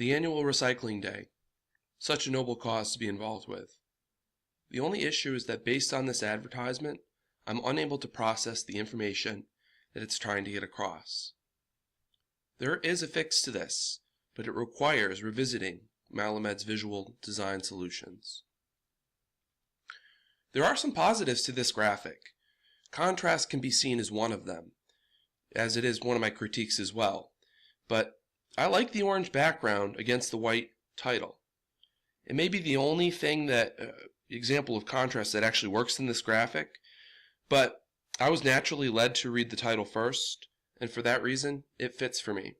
The annual recycling day. Such a noble cause to be involved with. The only issue is that based on this advertisement, I'm unable to process the information that it's trying to get across. There is a fix to this, but it requires revisiting Malamed's visual design solutions. There are some positives to this graphic. Contrast can be seen as one of them, as it is one of my critiques as well. But I like the orange background against the white title. It may be the only thing example of contrast that actually works in this graphic, but I was naturally led to read the title first, and for that reason, it fits for me.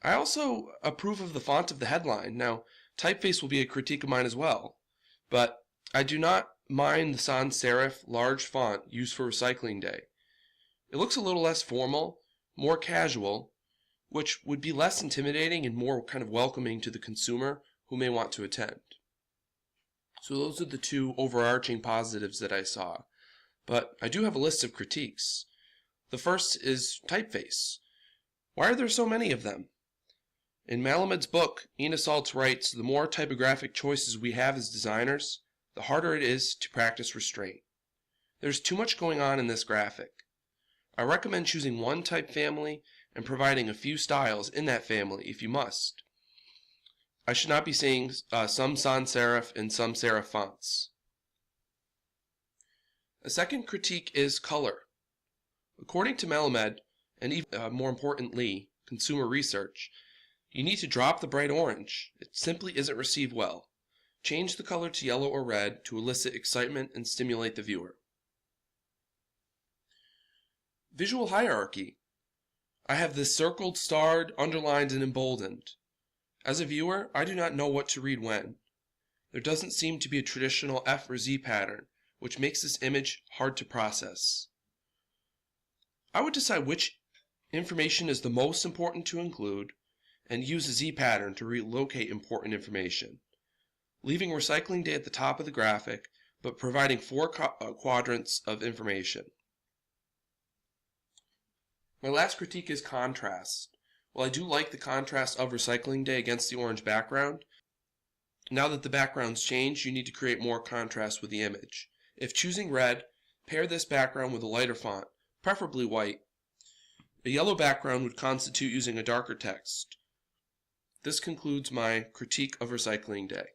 I also approve of the font of the headline. Now, typeface will be a critique of mine as well, but I do not mind the sans serif large font used for Recycling Day. It looks a little less formal, more casual, which would be less intimidating and more kind of welcoming to the consumer who may want to attend. So those are the two overarching positives that I saw. But I do have a list of critiques. The first is typeface. Why are there so many of them? In Malamed's book, Ina Saltz writes, the more typographic choices we have as designers, the harder it is to practice restraint. There's too much going on in this graphic. I recommend choosing one type family and providing a few styles in that family if you must. I should not be seeing some sans serif and some serif fonts. A second critique is color. According to Malamed, and even more importantly, consumer research, you need to drop the bright orange. It simply isn't received well. Change the color to yellow or red to elicit excitement and stimulate the viewer. Visual hierarchy. I have this circled, starred, underlined, and emboldened. As a viewer, I do not know what to read when. There doesn't seem to be a traditional F or Z pattern, which makes this image hard to process. I would decide which information is the most important to include and use a Z pattern to relocate important information, leaving Recycling Day at the top of the graphic, but providing four quadrants of information. My last critique is contrast. While I do like the contrast of Recycling Day against the orange background, now that the background's changed, you need to create more contrast with the image. If choosing red, pair this background with a lighter font, preferably white. A yellow background would constitute using a darker text. This concludes my critique of Recycling Day.